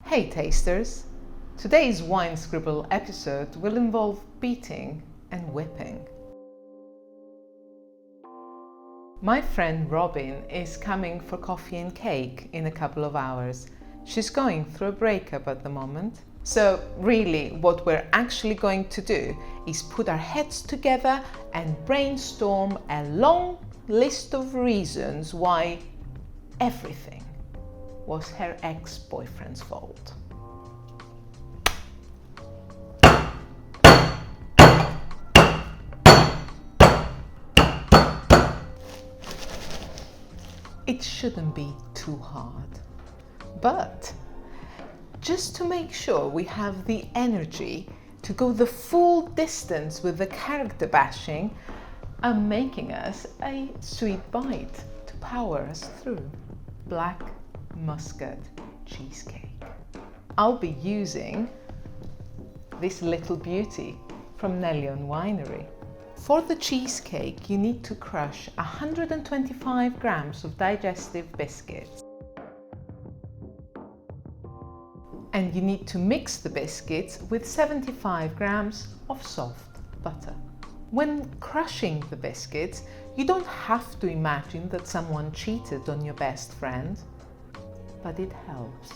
Hey tasters! Today's WineScribble episode will involve beating and whipping. My friend Robin is coming for coffee and cake in a couple of hours. She's going through a breakup at the moment. So really what we're actually going to do is put our heads together and brainstorm a long list of reasons why everything was her ex-boyfriend's fault. It shouldn't be too hard, but just to make sure we have the energy to go the full distance with the character bashing, I'm making us a sweet bite to power us through. Black Muscat cheesecake. I'll be using this little beauty from Nellion Winery. For the cheesecake, you need to crush 125 grams of digestive biscuits. And you need to mix the biscuits with 75 grams of soft butter. When crushing the biscuits, you don't have to imagine that someone cheated on your best friend, but it helps.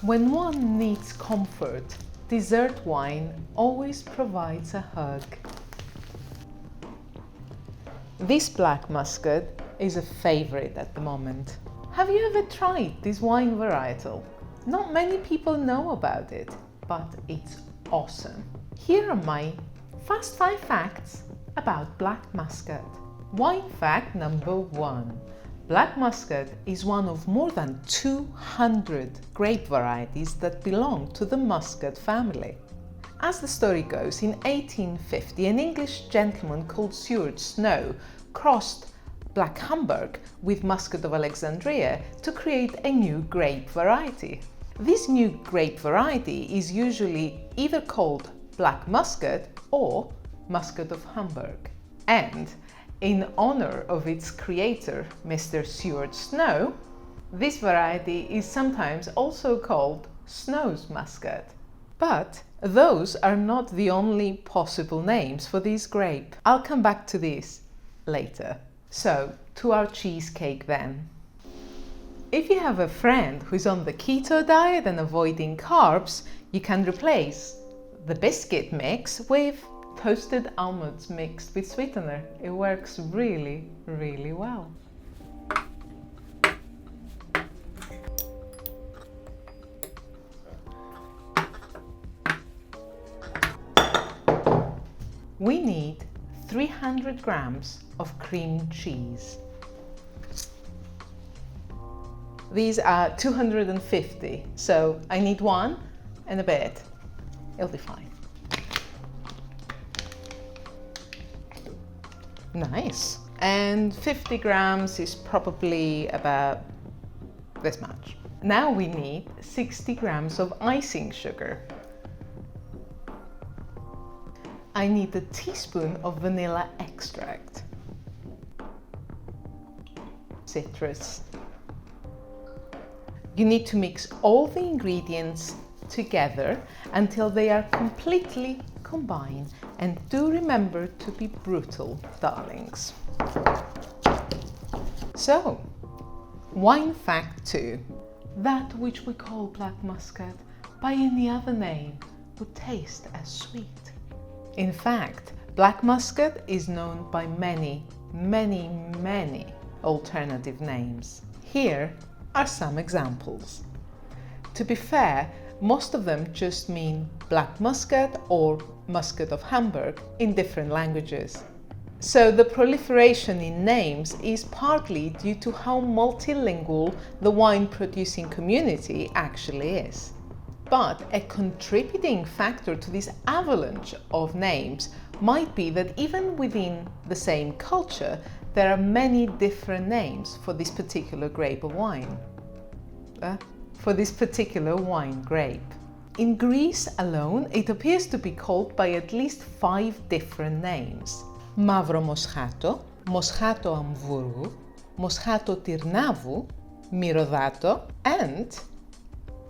When one needs comfort, dessert wine always provides a hug. This Black Muscat is a favorite at the moment. Have you ever tried this wine varietal? Not many people know about it, but it's awesome. Here are my fast 5 facts about Black Muscat. Wine fact number 1. Black Muscat is one of more than 200 grape varieties that belong to the Muscat family. As the story goes, in 1850, an English gentleman called Stuart Snow crossed Black Hamburg with Muscat of Alexandria to create a new grape variety. This new grape variety is usually either called Black Muscat or Muscat of Hamburg. And in honor of its creator, Mr. Stuart Snow, this variety is sometimes also called Snow's Muscat. But those are not the only possible names for this grape. I'll come back to this later. So, to our cheesecake then. If you have a friend who's on the keto diet and avoiding carbs, you can replace the biscuit mix with toasted almonds mixed with sweetener. It works really, really well. We need 300 grams of cream cheese. These are 250, so I need one and a bit. It'll be fine. Nice. And 50 grams is probably about this much. Now we need 60 grams of icing sugar. I need a teaspoon of vanilla extract. Citrus. You need to mix all the ingredients together until they are completely combined, and do remember to be brutal, darlings. So, wine fact 2. That which we call Black Muscat by any other name would taste as sweet. In fact, Black Muscat is known by many alternative names. Here are some examples. To be fair, most of them just mean Black Muscat or Muscat of Hamburg in different languages. So the proliferation in names is partly due to how multilingual the wine producing community actually is. But a contributing factor to this avalanche of names might be that even within the same culture, there are many different names for this particular grape of wine. For this particular wine grape. In Greece alone, it appears to be called by at least 5 different names. Mavro Moschato, Moschato Amvuru, Moschato Tirnavu, Mirodato, and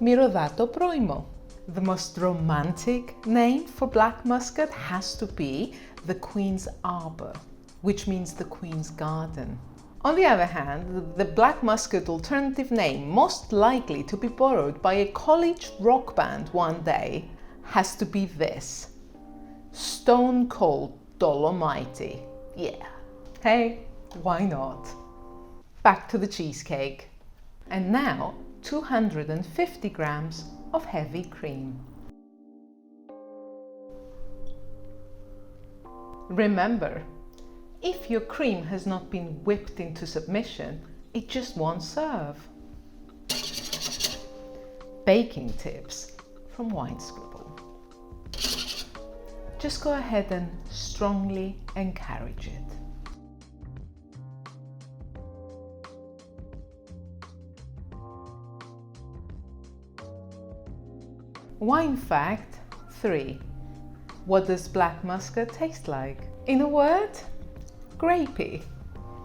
Mirodato Proimo. The most romantic name for Black Muscat has to be the Queen's Arbor, which means the Queen's Garden. On the other hand, the Black Muscat alternative name, most likely to be borrowed by a college rock band one day, has to be this: Stone Cold Dolomite. Yeah. Hey, why not? Back to the cheesecake. And now 250 grams of heavy cream. Remember, if your cream has not been whipped into submission, it just won't serve. Baking tips from WineScribble. Just go ahead and strongly encourage it. Wine fact 3. What does Black Muscat taste like? In a word, grapey.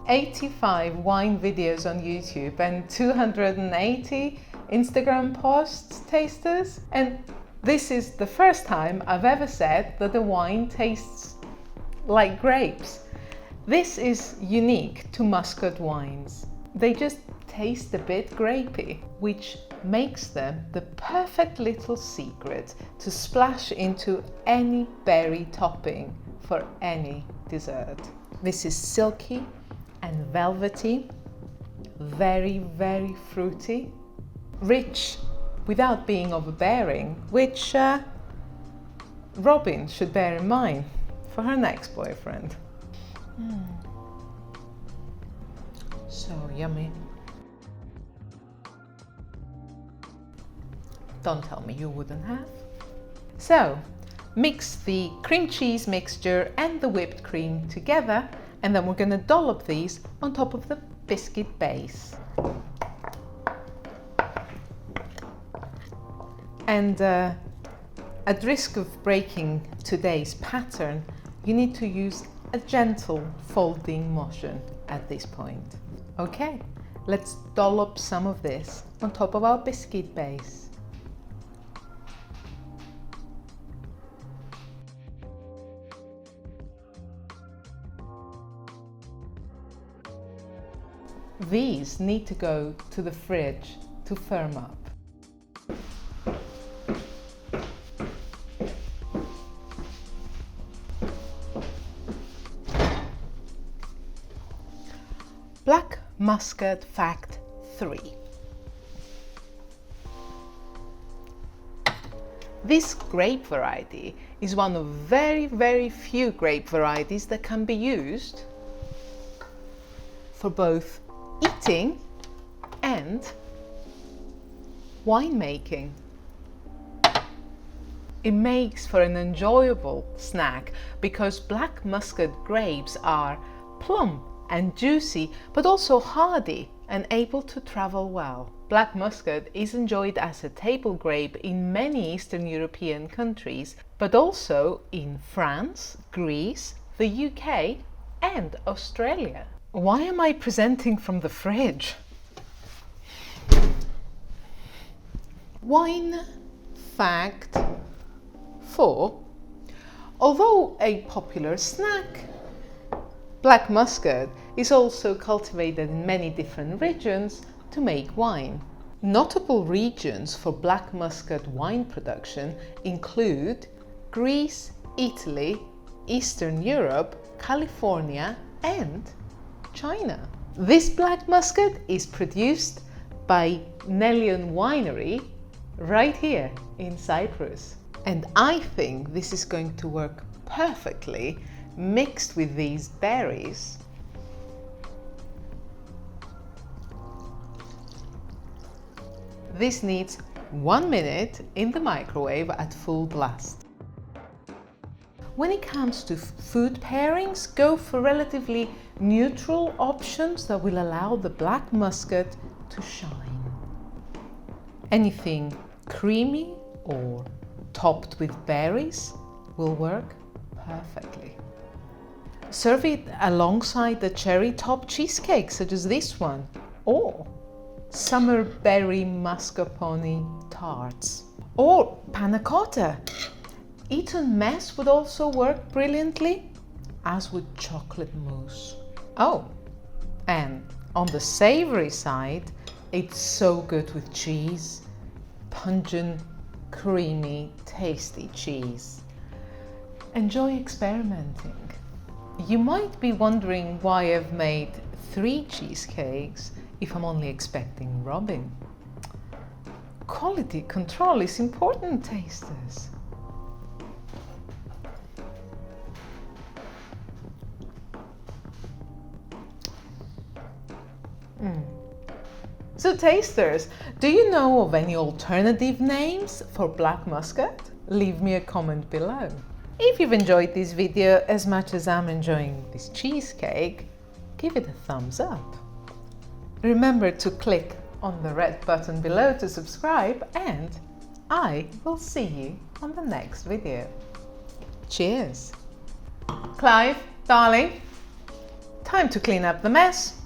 85 wine videos on YouTube and 280 Instagram posts tasters, and this is the first time I've ever said that the wine tastes like grapes. This is unique to Muscat wines. They just taste a bit grapey, which makes them the perfect little secret to splash into any berry topping for any dessert. This is silky and velvety, very, very fruity, rich without being overbearing, which Robin should bear in mind for her next boyfriend. So yummy. Don't tell me you wouldn't have. So, mix the cream cheese mixture and the whipped cream together, and then we're going to dollop these on top of the biscuit base. And at risk of breaking today's pattern, you need to use a gentle folding motion at this point. Okay, let's dollop some of this on top of our biscuit base. These need to go to the fridge to firm up. Black Muscat fact 3. This grape variety is one of very, very few grape varieties that can be used for both eating and winemaking. It makes for an enjoyable snack because Black Muscat grapes are plump and juicy, but also hardy and able to travel well. Black Muscat is enjoyed as a table grape in many Eastern European countries, but also in France, Greece, the UK and Australia. Why am I presenting from the fridge? Wine fact 4. Although a popular snack, Black Muscat is also cultivated in many different regions to make wine. Notable regions for Black Muscat wine production include Greece, Italy, Eastern Europe, California and China. This Black Muscat is produced by Nelion Winery right here in Cyprus. And I think this is going to work perfectly mixed with these berries. This needs 1 minute in the microwave at full blast. When it comes to food pairings, go for relatively neutral options that will allow the Black Muscat to shine. Anything creamy or topped with berries will work perfectly. Serve it alongside the cherry top cheesecake, such as this one, or summer berry mascarpone tarts, or panna cotta. Eton mess would also work brilliantly, as would chocolate mousse. Oh, and on the savory side, it's so good with cheese. Pungent, creamy, tasty cheese. Enjoy experimenting. You might be wondering why I've made 3 cheesecakes if I'm only expecting Robin. Quality control is important, tasters. So tasters, do you know of any alternative names for Black Muscat? Leave me a comment below. If you've enjoyed this video as much as I'm enjoying this cheesecake, give it a thumbs up. Remember to click on the red button below to subscribe, and I will see you on the next video. Cheers! Clive, darling, time to clean up the mess.